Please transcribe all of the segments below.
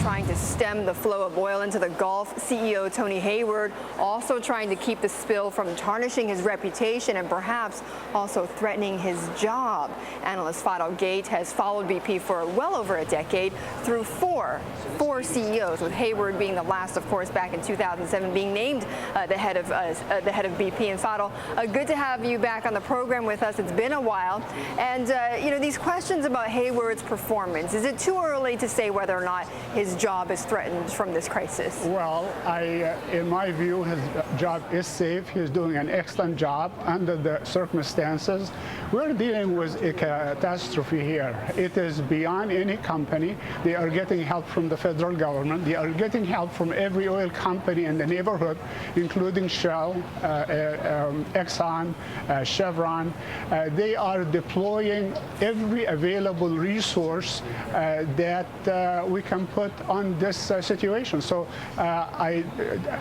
trying to stem the flow of oil into the Gulf. CEO Tony Hayward also trying to keep the spill from tarnishing his reputation and perhaps also threatening his job. Analyst Fadel Gheit has followed BP for well over a decade through four CEOs, with Hayward being the last, of course, back in 2007, being named the head of BP. And Fadel, good to have you back on the program with us. It's been a while, and you know, these questions about Hayward's performance. Is it too early to say whether or not his job is threatened from this crisis? Well, in my view, his job is safe. He's doing an excellent job under the circumstances. We're dealing with a catastrophe here. It is beyond any company. They are getting help from the federal government. They are getting help from every oil company in the neighborhood, including Shell, Exxon, Chevron. They are deploying every available resource that we can put on this situation. So,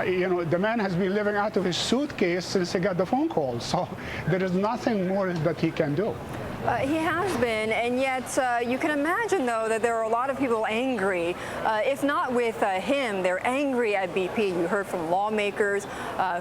you know, the man has been living out of his suitcase since he got the phone call. So there is nothing more that he can do. He has been, and yet you can imagine, though, that there are a lot of people angry. If not with him, they're angry at BP. You heard from lawmakers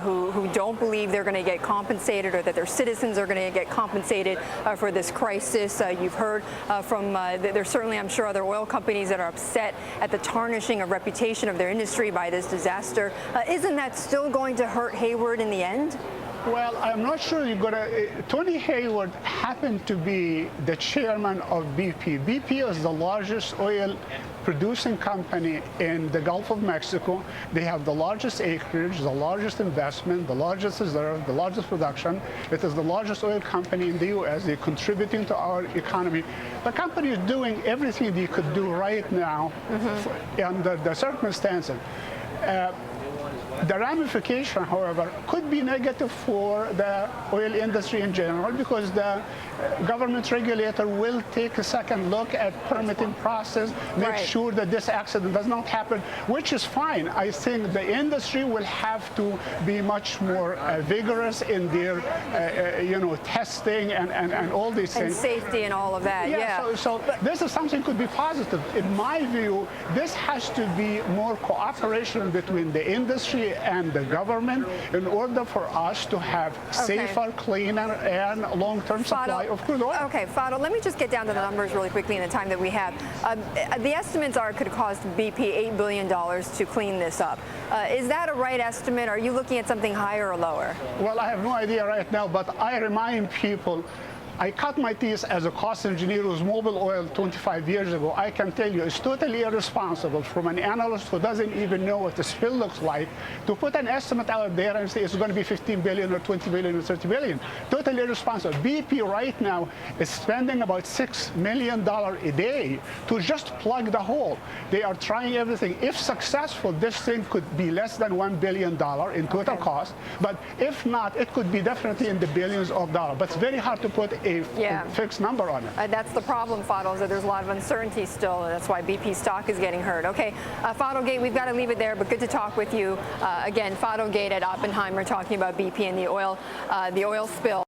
who don't believe they're going to get compensated, or that their citizens are going to get compensated for this crisis. You've heard from, there's certainly, I'm sure, other oil companies that are upset at the tarnishing of reputation of their industry by this disaster. Isn't that still going to hurt Hayward in the end? Well, I'm not sure you're going to. Tony Hayward happened to be the chairman of BP. BP is the largest oil producing company in the Gulf of Mexico. They have the largest acreage, the largest investment, the largest reserve, the largest production. It is the largest oil company in the U.S. They're contributing to our economy. The company is doing everything they could do right now under the circumstances. The ramification, however, could be negative for the oil industry in general, because the government regulator will take a second look at permitting process, make sure that this accident does not happen, which is fine. I think the industry will have to be much more vigorous in their, you know, testing and all these things. And safety and all of that, yeah. So this is something that could be positive. In my view, this has to be more cooperation between the industry and the government in order for us to have safer, cleaner, and long-term supply of crude oil. Okay, Fadel, let me just get down to the numbers really quickly in the time that we have. The estimates are it could cost BP $8 billion to clean this up. Is that a right estimate? Are you looking at something higher or lower? Well, I have no idea right now, but I remind people, I cut my teeth as a cost engineer with Mobil Oil 25 years ago. I can tell you it's totally irresponsible from an analyst who doesn't even know what the spill looks like to put an estimate out there and say it's going to be 15 billion or 20 billion or 30 billion. Totally irresponsible. BP right now is spending about $6 million a day to just plug the hole. They are trying everything. If successful, this thing could be less than $1 billion in total cost. But if not, it could be definitely in the billions of dollars. But it's very hard to put a fixed number on it. That's the problem, Fadel, is that there's a lot of uncertainty still, and that's why BP stock is getting hurt. Okay, Fadel Gheit, we've got to leave it there, but good to talk with you. Again, Fadel Gheit at Oppenheimer talking about BP and the oil spill.